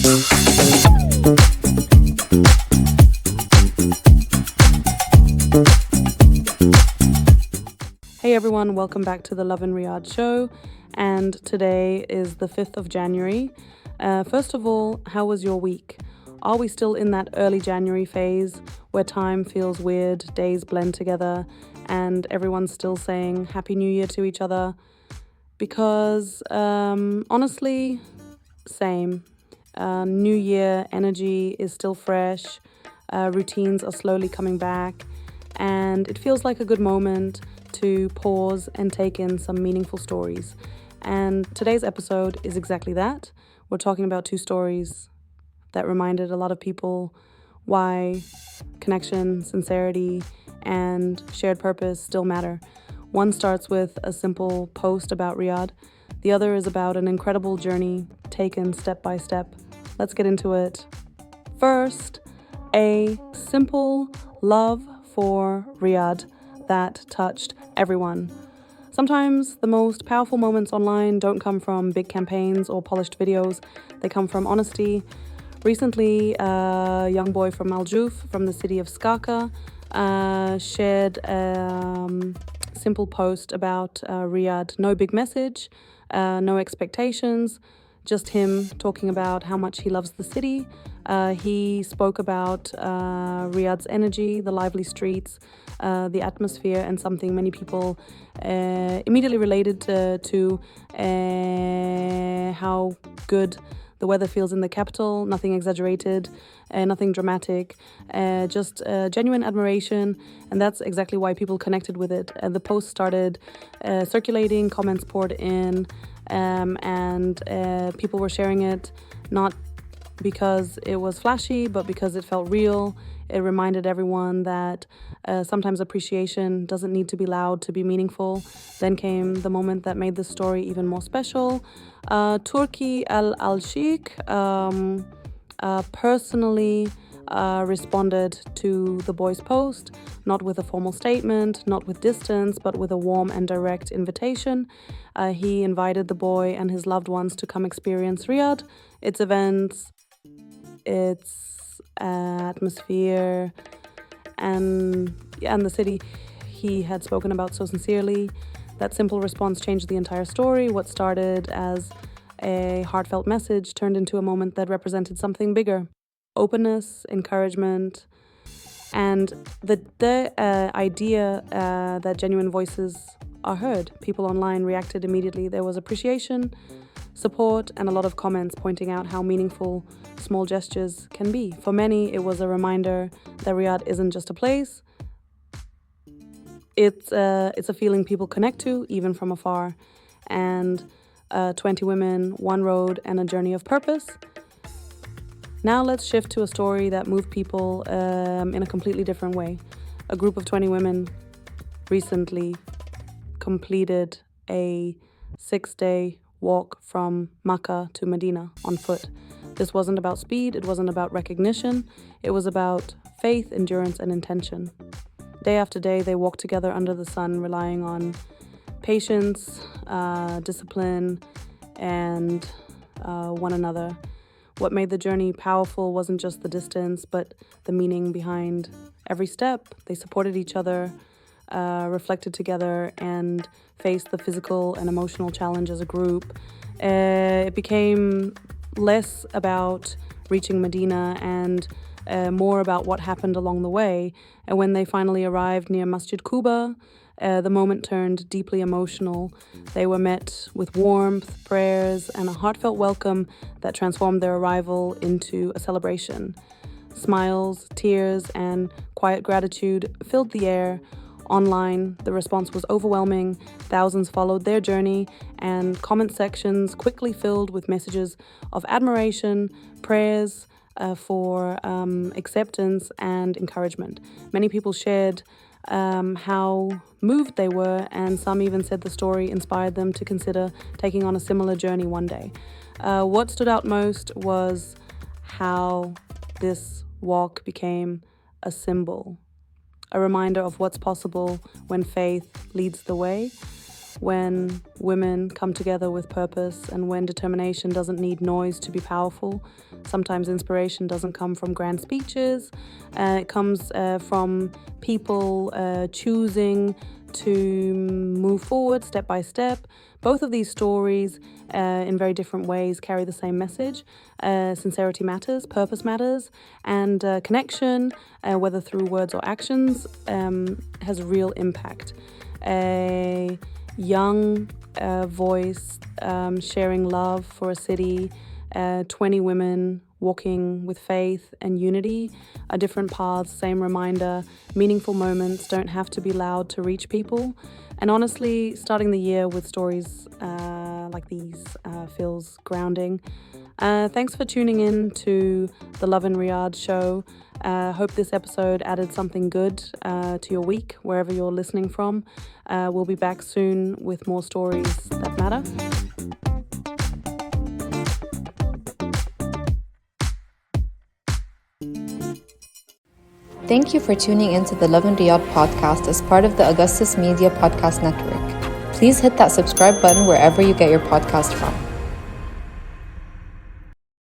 Hey everyone, welcome back to the Lovin Riyadh Show, and today is the 5th of January. First of all, how was your week? Are we still in that early January phase where time feels weird, days blend together, and everyone's still saying Happy New Year to each other? Because honestly, same. New Year energy is still fresh, routines are slowly coming back, and it feels like a good moment to pause and take in some meaningful stories. And today's episode is exactly that. We're talking about two stories that reminded a lot of people why connection, sincerity, and shared purpose still matter. One starts with a simple post about Riyadh. The other is about an incredible journey taken step by step. Let's get into it. First, a simple love for Riyadh that touched everyone. Sometimes the most powerful moments online don't come from big campaigns or polished videos. They come from honesty. Recently, a young boy from Al-Jouf, from the city of Skaka, shared a simple post about Riyadh. No big message, no expectations, just him talking about how much he loves the city. He spoke about Riyadh's energy, the lively streets, the atmosphere, and something many people immediately related to how good the weather feels in the capital. Nothing exaggerated, nothing dramatic, just genuine admiration, and that's exactly why people connected with it. The post started circulating, comments poured in, and people were sharing it, not because it was flashy, but because it felt real. It reminded everyone that sometimes appreciation doesn't need to be loud to be meaningful. Then came the moment that made this story even more special. Turki Al-Alshikh personally responded to the boy's post, not with a formal statement, not with distance, but with a warm and direct invitation. He invited the boy and his loved ones to come experience Riyadh, its events, its atmosphere, and the city he had spoken about so sincerely. That simple response changed the entire story. What started as a heartfelt message turned into a moment that represented something bigger: openness, encouragement, and the idea that genuine voices are heard. People online reacted immediately. There was appreciation, support, and a lot of comments pointing out how meaningful small gestures can be. For many, it was a reminder that Riyadh isn't just a place. It's a feeling people connect to, even from afar. And 20 women, one road, and a journey of purpose. Now let's shift to a story that moved people in a completely different way. A group of 20 women recently completed a 6-day walk from Makkah to Madinah on foot. This wasn't about speed, it wasn't about recognition, it was about faith, endurance, and intention. Day after day, they walked together under the sun, relying on patience, discipline, and one another. What made the journey powerful wasn't just the distance, but the meaning behind every step. They supported each other, reflected together, and faced the physical and emotional challenge as a group. It became less about reaching Medina and more about what happened along the way. And when they finally arrived near Masjid Quba, the moment turned deeply emotional. They were met with warmth, prayers, and a heartfelt welcome that transformed their arrival into a celebration. Smiles, tears, and quiet gratitude filled the air. Online, the response was overwhelming. Thousands followed their journey, and comment sections quickly filled with messages of admiration, prayers for acceptance, and encouragement. Many people shared how moved they were, and some even said the story inspired them to consider taking on a similar journey one day. What stood out most was how this walk became a symbol, a reminder of what's possible when faith leads the way. when women come together with purpose and when determination doesn't need noise to be powerful. Sometimes inspiration doesn't come from grand speeches. It comes from people choosing to move forward step by step. Both of these stories, in very different ways, carry the same message. Sincerity matters, purpose matters, and connection, whether through words or actions, has real impact. A young voice sharing love for a city, 20 women walking with faith and unity, are different paths, same reminder. Meaningful moments don't have to be loud to reach people. And honestly, starting the year with stories like these feels grounding. Thanks for tuning in to the Lovin Riyadh Show. Hope this episode added something good to your week, wherever you're listening from. We'll be back soon with more stories that matter. Thank you for tuning into the Lovin Riyadh podcast as part of the Augustus Media Podcast Network. Please hit that subscribe button wherever you get your podcast from.